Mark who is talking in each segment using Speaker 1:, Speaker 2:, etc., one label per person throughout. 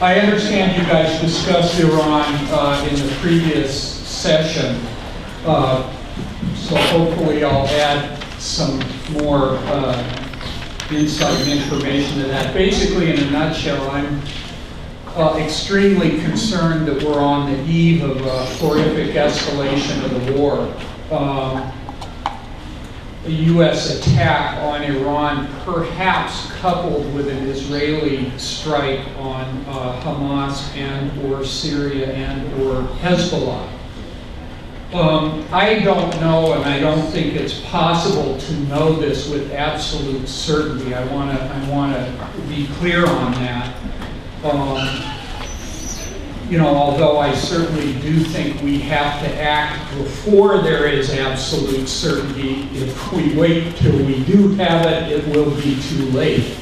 Speaker 1: I understand you guys discussed Iran in the previous session, so hopefully I'll add some more insight and information to that. Basically, in a nutshell, I'm extremely concerned that we're on the eve of a horrific escalation of the war. A U.S. attack on Iran, perhaps coupled with an Israeli strike on Hamas and or Syria and or Hezbollah. I don't know, and I don't think it's possible to know this with absolute certainty. I want to be clear on that. You know, although I certainly do think we have to act before there is absolute certainty. If we wait till we do have it, it will be too late.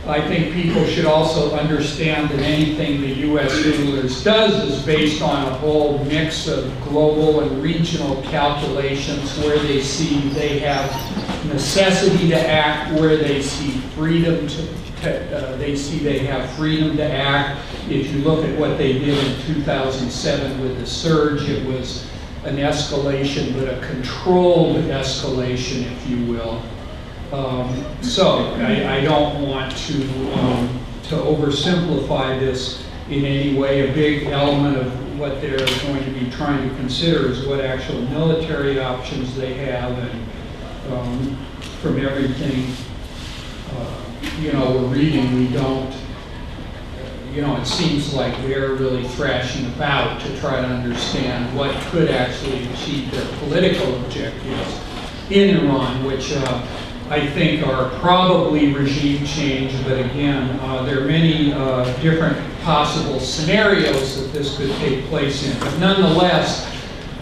Speaker 1: I think people should also understand that anything the U.S. rulers does is based on a whole mix of global and regional calculations where they see they have necessity to act, where they see freedom they have freedom to act. If you look at what they did in 2007 with the surge, it was an escalation, but a controlled escalation, if you will. So I don't want to oversimplify this in any way. A big element of what they're going to be trying to consider is what actual military options they have, and from everything you know, we're reading, we don't, you know, it seems like they're really thrashing about to try to understand what could actually achieve their political objectives in Iran, which I think are probably regime change, but again, there are many different possible scenarios that this could take place in. But nonetheless,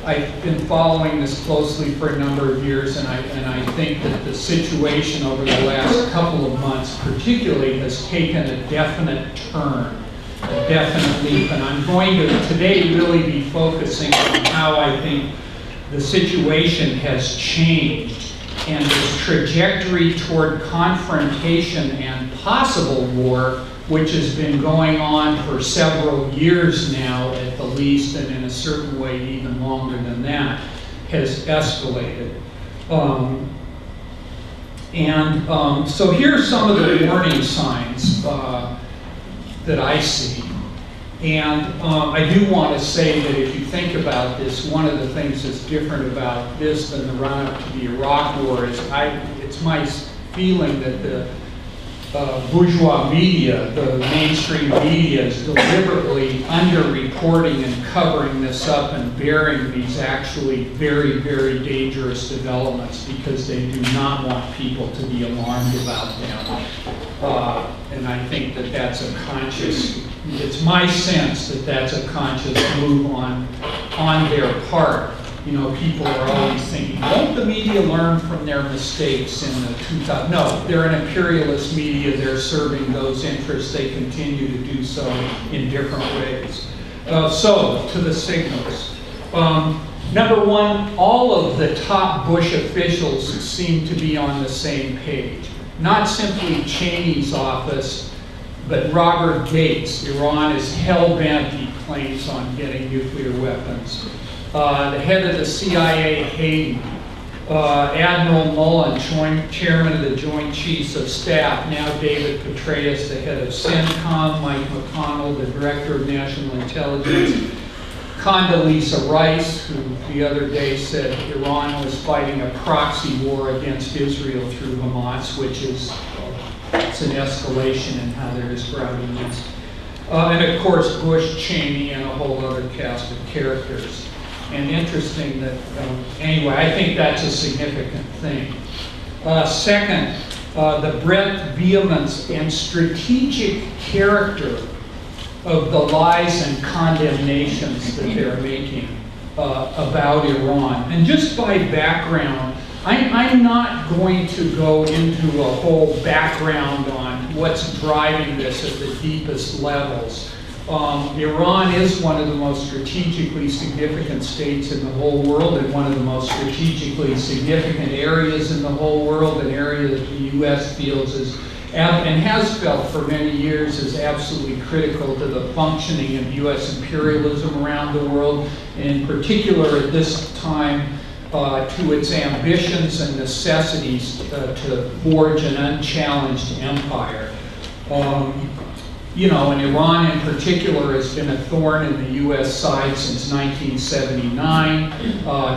Speaker 1: I've been following this closely for a number of years, and I think that the situation over the last couple of months particularly has taken a definite turn, a definite leap. And I'm going to today really be focusing on how I think the situation has changed, and this trajectory toward confrontation and possible war, which has been going on for several years now at the least, and in a certain way even longer than that, has escalated. So here are some of the warning signs that I see. And I do want to say that if you think about this, one of the things that's different about this than the run-up to the Iraq War is it's my feeling that the bourgeois media, the mainstream media, is deliberately under-reporting and covering this up and bearing these actually very, very dangerous developments because they do not want people to be alarmed about them. And I think that that's a conscious, it's my sense that that's a conscious move on their part. You know, people are always thinking, won't the media learn from their mistakes in the 2000? No, they're an imperialist media. They're serving those interests. They continue to do so in different ways. So, to the signals. Number one, all of the top Bush officials seem to be on the same page. Not simply Cheney's office, but Robert Gates. Iran is hell-bent, he claims, on getting nuclear weapons. The head of the CIA, Hayden, Admiral Mullen, chairman of the Joint Chiefs of Staff, now David Petraeus, the head of CENTCOM, Mike McConnell, the director of national intelligence, Condoleezza Rice, who the other day said Iran was fighting a proxy war against Israel through Hamas, which is it's an escalation in how they're describing this. And of course, Bush, Cheney, and a whole other cast of characters. And interesting that, anyway, I think that's a significant thing. Second, the breadth, vehemence, and strategic character of the lies and condemnations that they're making about Iran. And just by background, I'm not going to go into a whole background on what's driving this at the deepest levels. Iran is one of the most strategically significant states in the whole world, and one of the most strategically significant areas in the whole world, an area that the U.S. feels and has felt for many years is absolutely critical to the functioning of U.S. imperialism around the world, and in particular at this time to its ambitions and necessities to forge an unchallenged empire. You know, and Iran in particular has been a thorn in the U.S. side since 1979,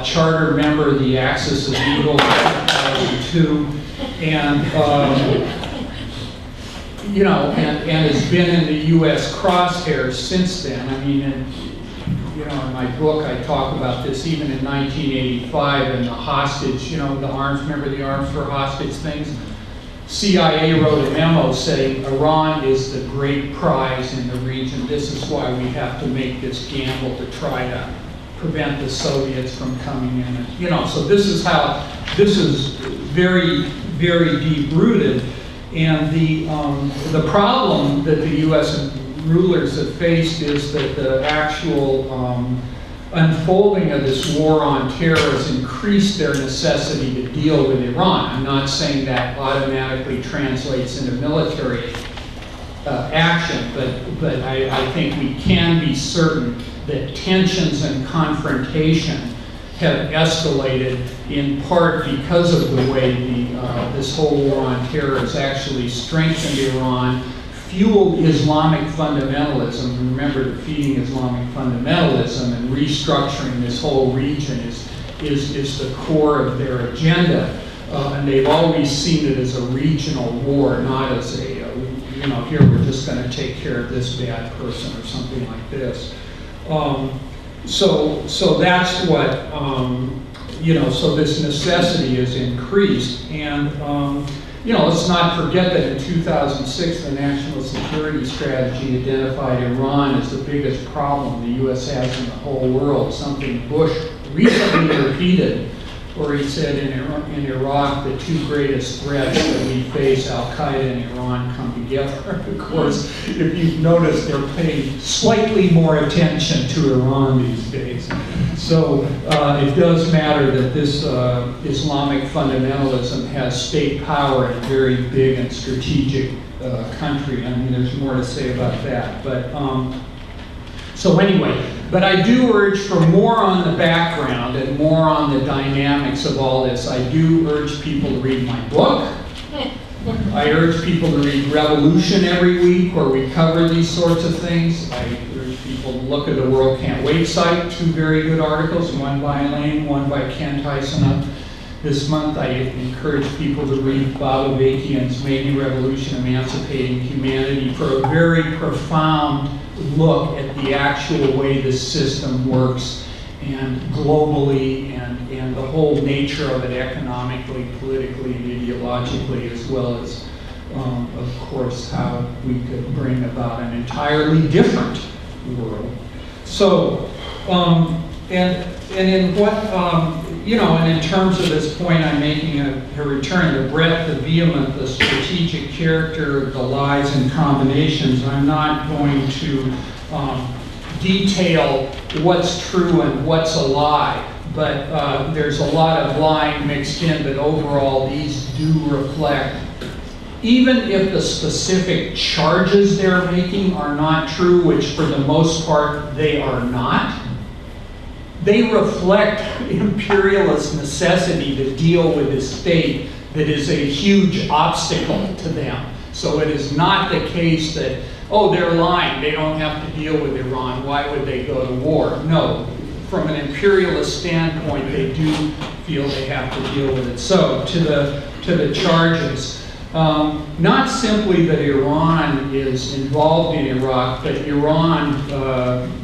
Speaker 1: charter member of the Axis of Evil in 2002, and you know, and has been in the U.S. crosshairs since then. I mean, you know, in my book I talk about this even in 1985 and the hostage, you know, the arms, remember the arms for hostage things? CIA wrote a memo saying Iran is the great prize in the region. This is why we have to make this gamble to try to prevent the Soviets from coming in. And, you know, so this is how, this is very, very deep-rooted. And the problem that the U.S. rulers have faced is that the actual unfolding of this war on terror has increased their necessity to deal with Iran. I'm not saying that automatically translates into military action, but I think we can be certain that tensions and confrontation have escalated in part because of the way this whole war on terror has actually strengthened Iran, fueled Islamic fundamentalism. Remember, defeating Islamic fundamentalism and restructuring this whole region is the core of their agenda. And they've always seen it as a regional war, not as a, you know, here we're just going to take care of this bad person or something like this. So that's what, you know, so this necessity is increased. And, you know, let's not forget that in 2006, the National Security Strategy identified Iran as the biggest problem the U.S. has in the whole world, something Bush recently repeated, where he said in Iraq, the two greatest threats that we face, Al-Qaeda and Iran, come together. Of course, if you've noticed, they're paying slightly more attention to Iran these days. So it does matter that this Islamic fundamentalism has state power in a very big and strategic country. I mean, there's more to say about that. But so anyway, but I do urge for more on the background and more on the dynamics of all this. I do urge people to read my book. I urge people to read Revolution every week, where we cover these sorts of things. I urge people to look at the World Can't Wait site, two very good articles, one by Elaine, one by Ken Tyson. This month I encourage people to read Bob Avakian's Making Revolution, Emancipating Humanity, for a very profound look at the actual way this system works, and globally, and the whole nature of it economically, politically, and ideologically, as well as, of course, how we could bring about an entirely different world. So, and in what, you know, and in terms of this point I'm making a return, the breadth, the vehement, the strategic character, the lies and combinations, I'm not going to detail what's true and what's a lie, but there's a lot of lying mixed in, but overall these do reflect, even if the specific charges they're making are not true, which for the most part they are not, they reflect imperialist necessity to deal with a state that is a huge obstacle to them. So it is not the case that, oh, they're lying, they don't have to deal with Iran, why would they go to war? No, from an imperialist standpoint, they do feel they have to deal with it. So to the charges, not simply that Iran is involved in Iraq, but Iran,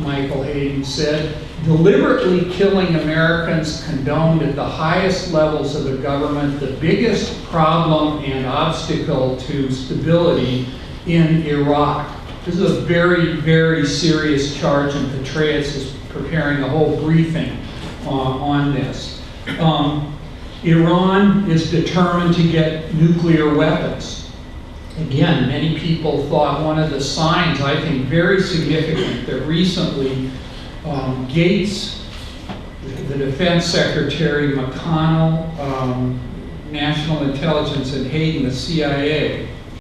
Speaker 1: Michael Hayden said, deliberately killing Americans condoned at the highest levels of the government, the biggest problem and obstacle to stability in Iraq. This is a very, very serious charge, and Petraeus is preparing a whole briefing on this. Iran is determined to get nuclear weapons. Again, many people thought one of the signs, I think very significant, that recently Gates, the Defense Secretary, McConnell, National Intelligence, and Hayden, the CIA,